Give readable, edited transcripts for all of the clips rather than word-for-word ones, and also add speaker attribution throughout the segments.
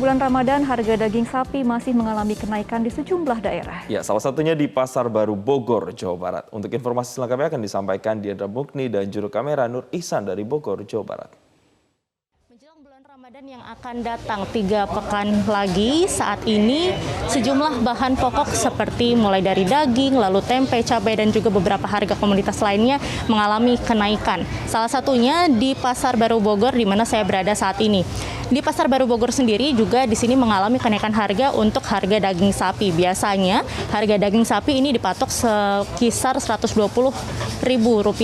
Speaker 1: bulan Ramadan, harga daging sapi masih mengalami kenaikan di sejumlah daerah.
Speaker 2: Ya, salah satunya di Pasar Baru Bogor, Jawa Barat. Untuk informasi selengkapnya akan disampaikan Diandra Mukni dan juru kamera Nur Ihsan dari Bogor, Jawa Barat.
Speaker 3: Menjelang bulan Ramadan yang akan datang 3 pekan lagi, saat ini sejumlah bahan pokok seperti mulai dari daging, lalu tempe, cabai, dan juga beberapa harga komoditas lainnya mengalami kenaikan. Salah satunya di Pasar Baru Bogor, di mana saya berada saat ini. Di Pasar Baru Bogor sendiri juga di sini mengalami kenaikan harga untuk harga daging sapi. Biasanya harga daging sapi ini dipatok sekisar Rp120.000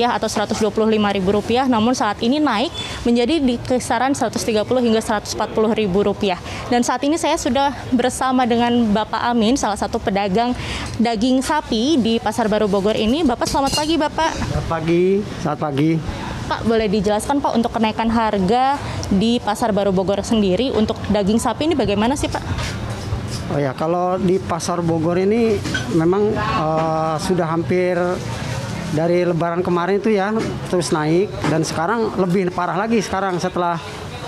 Speaker 3: atau Rp125.000, namun saat ini naik menjadi di kisaran Rp130 hingga Rp140.000. Dan saat ini saya sudah bersama dengan Bapak Amin, salah satu pedagang daging sapi di Pasar Baru Bogor ini. Bapak, selamat pagi, Bapak.
Speaker 4: Selamat pagi.
Speaker 3: Pak, boleh dijelaskan Pak untuk kenaikan harga di Pasar Baru Bogor sendiri untuk daging sapi ini bagaimana sih Pak?
Speaker 4: Oh ya, kalau di Pasar Bogor ini memang sudah hampir dari Lebaran kemarin itu ya terus naik, dan sekarang lebih parah lagi sekarang setelah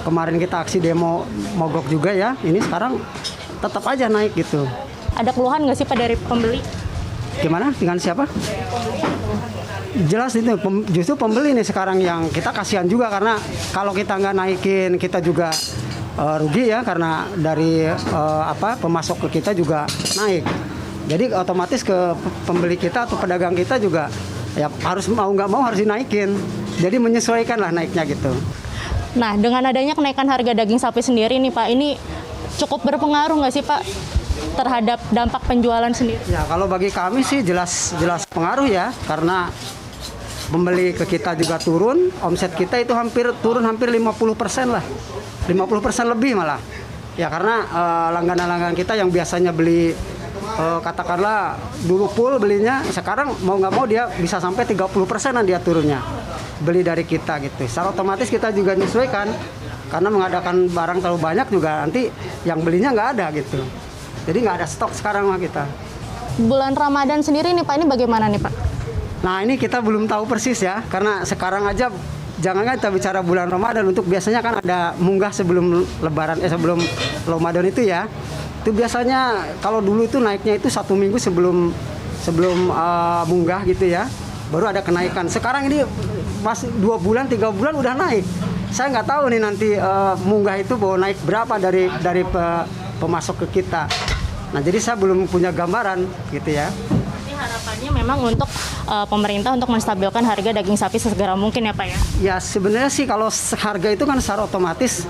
Speaker 4: kemarin kita aksi demo mogok juga ya, ini sekarang tetap aja naik gitu.
Speaker 3: Ada keluhan nggak sih Pak dari pembeli?
Speaker 4: Gimana? Dengan siapa? Jelas itu justru pembeli nih sekarang yang kita kasihan juga, karena kalau kita nggak naikin kita juga rugi ya, karena dari pemasok ke kita juga naik. Jadi otomatis ke pembeli kita atau pedagang kita juga ya harus mau nggak mau harus dinaikin. Jadi menyesuaikan lah naiknya gitu.
Speaker 3: Nah, dengan adanya kenaikan harga daging sapi sendiri nih Pak, ini cukup berpengaruh nggak sih Pak terhadap dampak penjualan sendiri?
Speaker 4: Ya, kalau bagi kami sih jelas pengaruh ya, karena pembeli ke kita juga turun, omset kita itu turun hampir 50% lah, 50% lebih malah. Ya karena langganan-langganan kita yang biasanya beli katakanlah dulu full belinya, sekarang mau nggak mau dia bisa sampai 30%-an dia turunnya beli dari kita gitu. Secara otomatis kita juga menyesuaikan, karena mengadakan barang terlalu banyak juga nanti yang belinya nggak ada gitu. Jadi nggak ada stok sekarang mah kita.
Speaker 3: Bulan Ramadan sendiri nih Pak, ini bagaimana nih Pak?
Speaker 4: Nah ini kita belum tahu persis ya, karena sekarang aja jangan kita bicara bulan Ramadan, untuk biasanya kan ada munggah sebelum Lebaran, sebelum Ramadan itu ya. Itu biasanya kalau dulu itu naiknya itu 1 minggu sebelum munggah gitu ya, baru ada kenaikan. Sekarang ini masih 2 bulan, 3 bulan udah naik. Saya nggak tahu nih nanti munggah itu mau naik berapa dari pemasok ke kita. Nah jadi saya belum punya gambaran gitu ya.
Speaker 3: Harapannya memang untuk pemerintah untuk menstabilkan harga daging sapi sesegera mungkin ya Pak ya? Ya
Speaker 4: sebenarnya sih kalau harga itu kan secara otomatis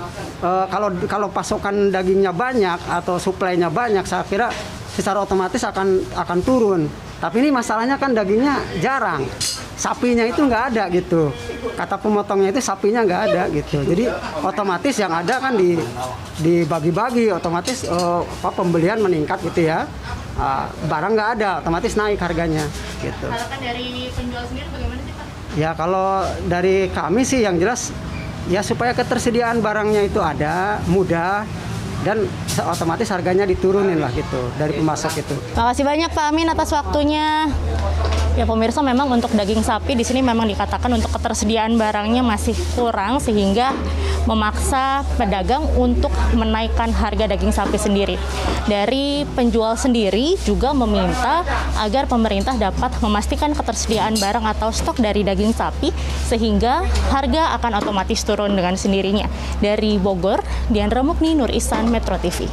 Speaker 4: kalau pasokan dagingnya banyak atau suplainya banyak, saya kira secara otomatis akan turun. Tapi ini masalahnya kan dagingnya jarang, sapinya itu nggak ada gitu. Kata pemotongnya itu sapinya nggak ada gitu. Jadi otomatis yang ada kan dibagi-bagi, otomatis pembelian meningkat gitu ya. Barang nggak ada, otomatis naik harganya gitu.
Speaker 3: Harapan dari penjual sendiri bagaimana sih Pak?
Speaker 4: Ya kalau dari kami sih yang jelas ya supaya ketersediaan barangnya itu ada, mudah, dan otomatis harganya diturunin lah gitu dari pemasok itu.
Speaker 3: Makasih banyak Pak Amin atas waktunya. Ya pemirsa, memang untuk daging sapi di sini memang dikatakan untuk ketersediaan barangnya masih kurang, sehingga memaksa pedagang untuk menaikkan harga daging sapi sendiri. Dari penjual sendiri juga meminta agar pemerintah dapat memastikan ketersediaan barang atau stok dari daging sapi sehingga harga akan otomatis turun dengan sendirinya. Dari Bogor, Diandra Mukni, Nur Ihsan, Metro TV.